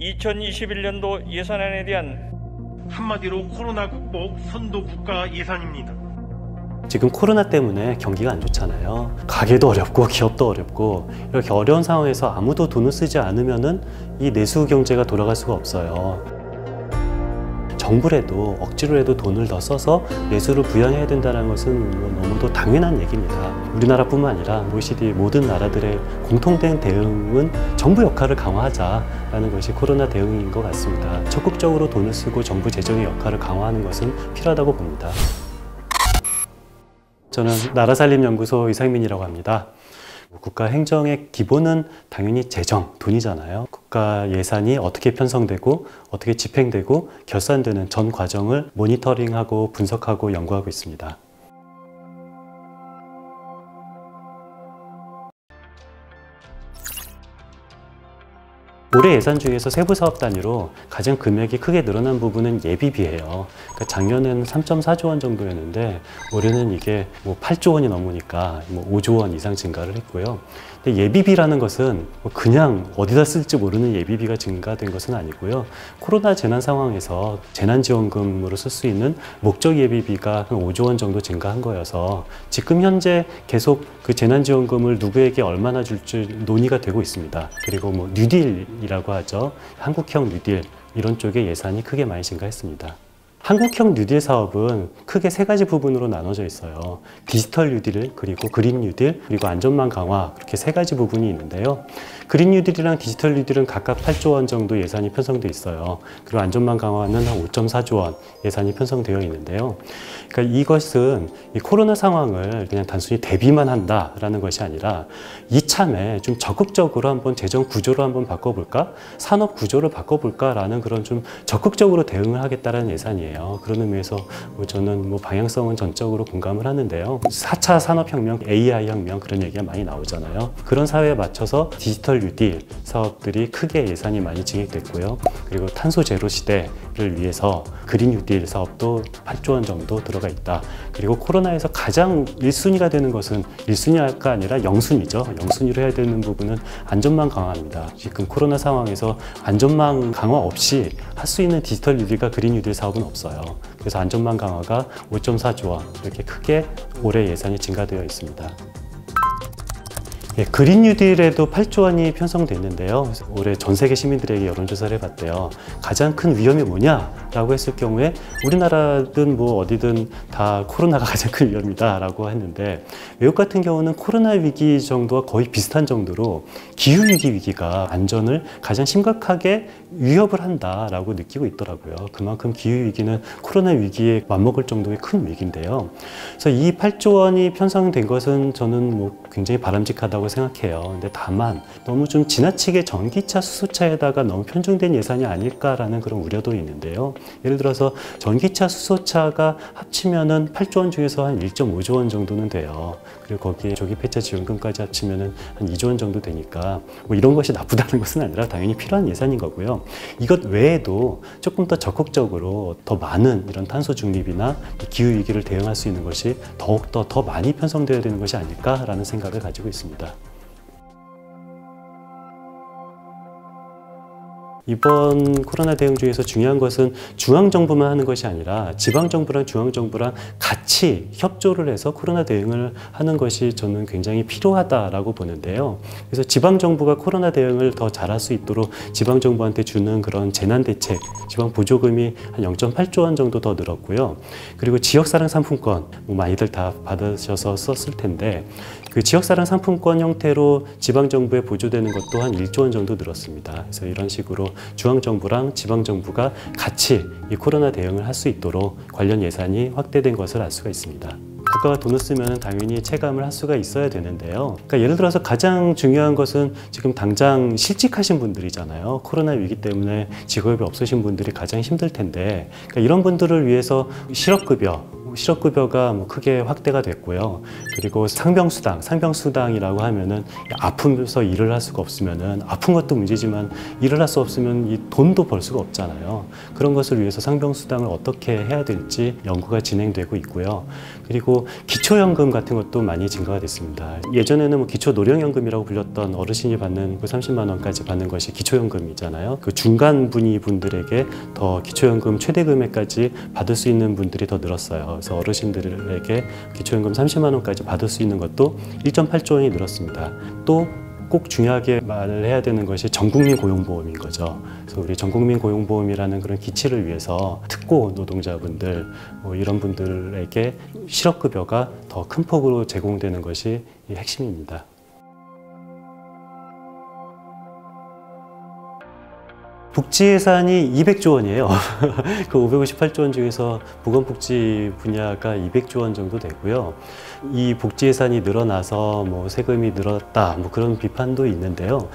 2021년도 예산안에 대한 한마디로 코로나 극복 선도 국가 예산입니다. 지금 코로나 때문에 경기가 안 좋잖아요. 가게도 어렵고 기업도 어렵고 이렇게 어려운 상황에서 아무도 돈을 쓰지 않으면은 이 내수 경제가 돌아갈 수가 없어요. 정부라도 억지로라도 돈을 더 써서 내수를 부양해야 된다는 것은 너무도 당연한 얘기입니다. 우리나라뿐만 아니라 OECD 모든 나라들의 공통된 대응은 정부 역할을 강화하자라는 것이 코로나 대응인 것 같습니다. 적극적으로 돈을 쓰고 정부 재정의 역할을 강화하는 것은 필요하다고 봅니다. 저는 나라살림연구소 이상민이라고 합니다. 국가 행정의 기본은 당연히 재정, 돈이잖아요. 국가 예산이 어떻게 편성되고 어떻게 집행되고 결산되는 전 과정을 모니터링하고 분석하고 연구하고 있습니다. 올해 예산 중에서 세부 사업 단위로 가장 금액이 크게 늘어난 부분은 예비비예요. 그러니까 작년에는 3.4조 원 정도였는데 올해는 이게 8조 원이 넘으니까 5조 원 이상 증가를 했고요. 근데 예비비라는 것은 그냥 어디다 쓸지 모르는 예비비가 증가된 것은 아니고요. 코로나 재난 상황에서 재난지원금으로 쓸 수 있는 목적 예비비가 한 5조 원 정도 증가한 거여서 지금 현재 계속 그 재난지원금을 누구에게 얼마나 줄지 논의가 되고 있습니다. 그리고 뉴딜이라고 하죠. 한국형 뉴딜 이런 쪽에 예산이 크게 많이 증가했습니다. 한국형 뉴딜 사업은 크게 세 가지 부분으로 나눠져 있어요. 디지털 뉴딜, 그리고 그린 뉴딜, 그리고 안전망 강화 그렇게 세 가지 부분이 있는데요. 그린 뉴딜이랑 디지털 뉴딜은 각각 8조 원 정도 예산이 편성돼 있어요. 그리고 안전망 강화는 한 5.4조 원 예산이 편성되어 있는데요. 그러니까 이것은 이 코로나 상황을 그냥 단순히 대비만 한다라는 것이 아니라 이참에 좀 적극적으로 한번 재정 구조를 한번 바꿔볼까? 산업 구조를 바꿔볼까라는 그런 좀 적극적으로 대응을 하겠다는 예산이에요. 그런 의미에서 저는 방향성은 전적으로 공감을 하는데요. 4차 산업혁명, AI 혁명 그런 얘기가 많이 나오잖아요. 그런 사회에 맞춰서 디지털 뉴딜 사업들이 크게 예산이 많이 증액됐고요. 그리고 탄소 제로 시대를 위해서 그린 뉴딜 사업도 8조 원 정도 들어가 있다. 그리고 코로나에서 가장 1순위가 되는 것은 1순위가 아니라 0순위죠. 0순위로 해야 되는 부분은 안전망 강화입니다. 지금 코로나 상황에서 안전망 강화 없이 할 수 있는 디지털 뉴딜과 그린 뉴딜 사업은 없어요. 그래서 안전망 강화가 5.4조 원 이렇게 크게 올해 예산이 증가되어 있습니다. 그린 뉴딜에도 8조 원이 편성됐는데요. 올해 전 세계 시민들에게 여론조사를 해봤대요. 가장 큰 위험이 뭐냐라고 했을 경우에 우리나라든 어디든 다 코로나가 가장 큰 위험이다 라고 했는데 외국 같은 경우는 코로나 위기 정도와 거의 비슷한 정도로 기후위기 위기가 안전을 가장 심각하게 위협을 한다라고 느끼고 있더라고요. 그만큼 기후위기는 코로나 위기에 맞먹을 정도의 큰 위기인데요. 그래서 이 8조 원이 편성된 것은 저는 굉장히 바람직하다고 생각해요. 근데 다만 너무 좀 지나치게 전기차, 수소차에다가 너무 편중된 예산이 아닐까라는 그런 우려도 있는데요. 예를 들어서 전기차, 수소차가 합치면은 8조 원 중에서 한 1.5조 원 정도는 돼요. 그리고 거기에 조기 폐차 지원금까지 합치면은 한 2조 원 정도 되니까 이런 것이 나쁘다는 것은 아니라 당연히 필요한 예산인 거고요. 이것 외에도 조금 더 적극적으로 더 많은 이런 탄소 중립이나 기후 위기를 대응할 수 있는 것이 더욱더 더 많이 편성되어야 되는 것이 아닐까라는 생각을 가지고 있습니다. 이번 코로나 대응 중에서 중요한 것은 중앙정부만 하는 것이 아니라 지방정부랑 중앙정부랑 같이 협조를 해서 코로나 대응을 하는 것이 저는 굉장히 필요하다라고 보는데요. 그래서 지방정부가 코로나 대응을 더 잘할 수 있도록 지방정부한테 주는 그런 재난대책, 지방보조금이 한 0.8조 원 정도 더 늘었고요. 그리고 지역사랑 상품권, 많이들 다 받으셔서 썼을 텐데 그 지역사랑 상품권 형태로 지방정부에 보조되는 것도 한 1조 원 정도 늘었습니다. 그래서 이런 식으로 중앙정부랑 지방정부가 같이 이 코로나 대응을 할 수 있도록 관련 예산이 확대된 것을 알 수가 있습니다. 국가가 돈을 쓰면 당연히 체감을 할 수가 있어야 되는데요. 그러니까 예를 들어서 가장 중요한 것은 지금 당장 실직하신 분들이잖아요. 코로나 위기 때문에 직업이 없으신 분들이 가장 힘들 텐데 그러니까 이런 분들을 위해서 실업급여 실업급여가 크게 확대가 됐고요. 그리고 상병수당이라고 하면은 아프면서 일을 할 수가 없으면은 아픈 것도 문제지만 일을 할 수 없으면 이 돈도 벌 수가 없잖아요. 그런 것을 위해서 상병수당을 어떻게 해야 될지 연구가 진행되고 있고요. 그리고 기초연금 같은 것도 많이 증가가 됐습니다. 예전에는 기초노령연금이라고 불렸던 어르신이 받는 30만 원까지 받는 것이 기초연금이잖아요. 그 중간 분들에게 더 기초연금 최대 금액까지 받을 수 있는 분들이 더 늘었어요. 그래서 어르신들에게 기초연금 30만 원까지 받을 수 있는 것도 1.8조 원이 늘었습니다. 또 꼭 중요하게 말을 해야 되는 것이 전국민 고용보험인 거죠. 그래서 우리 전국민 고용보험이라는 그런 기치를 위해서 특고 노동자분들 이런 분들에게 실업급여가 더 큰 폭으로 제공되는 것이 핵심입니다. 복지 예산이 200조 원이에요. 그 558조 원 중에서 보건복지 분야가 200조 원 정도 되고요. 이 복지 예산이 늘어나서 세금이 늘었다 그런 비판도 있는데요.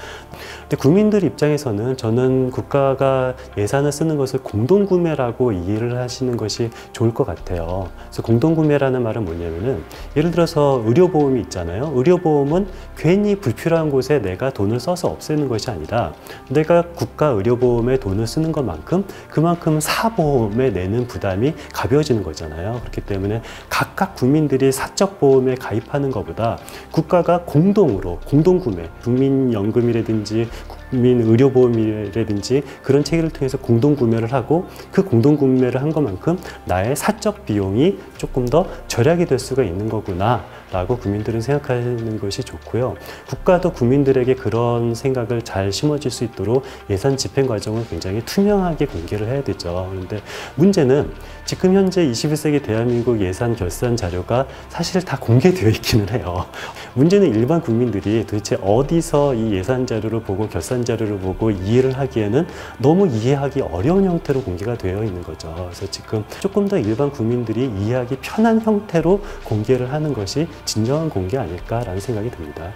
근데 국민들 입장에서는 저는 국가가 예산을 쓰는 것을 공동구매라고 이해를 하시는 것이 좋을 것 같아요. 그래서 공동구매라는 말은 뭐냐면은 예를 들어서 의료보험이 있잖아요. 의료보험은 괜히 불필요한 곳에 내가 돈을 써서 없애는 것이 아니라 내가 국가 의료보험에 돈을 쓰는 것만큼 그만큼 사보험에 내는 부담이 가벼워지는 거잖아요. 그렇기 때문에 각각 국민들이 사적 보험에 가입하는 것보다 국가가 공동구매, 국민연금이라든지 국민의료보험이라든지 그런 체계를 통해서 공동구매를 하고 그 공동구매를 한 것만큼 나의 사적 비용이 조금 더 절약이 될 수가 있는 거구나 라고 국민들은 생각하는 것이 좋고요. 국가도 국민들에게 그런 생각을 잘 심어줄 수 있도록 예산 집행 과정을 굉장히 투명하게 공개를 해야 되죠. 그런데 문제는 지금 현재 21세기 대한민국 예산 결산 자료가 사실 다 공개되어 있기는 해요. 문제는 일반 국민들이 도대체 어디서 이 예산 자료를 보고 결산 자료를 보고 이해를 하기에는 너무 이해하기 어려운 형태로 공개가 되어 있는 거죠. 그래서 지금 조금 더 일반 국민들이 이해하기 편한 형태로 공개를 하는 것이 진정한 공개 아닐까라는 생각이 듭니다.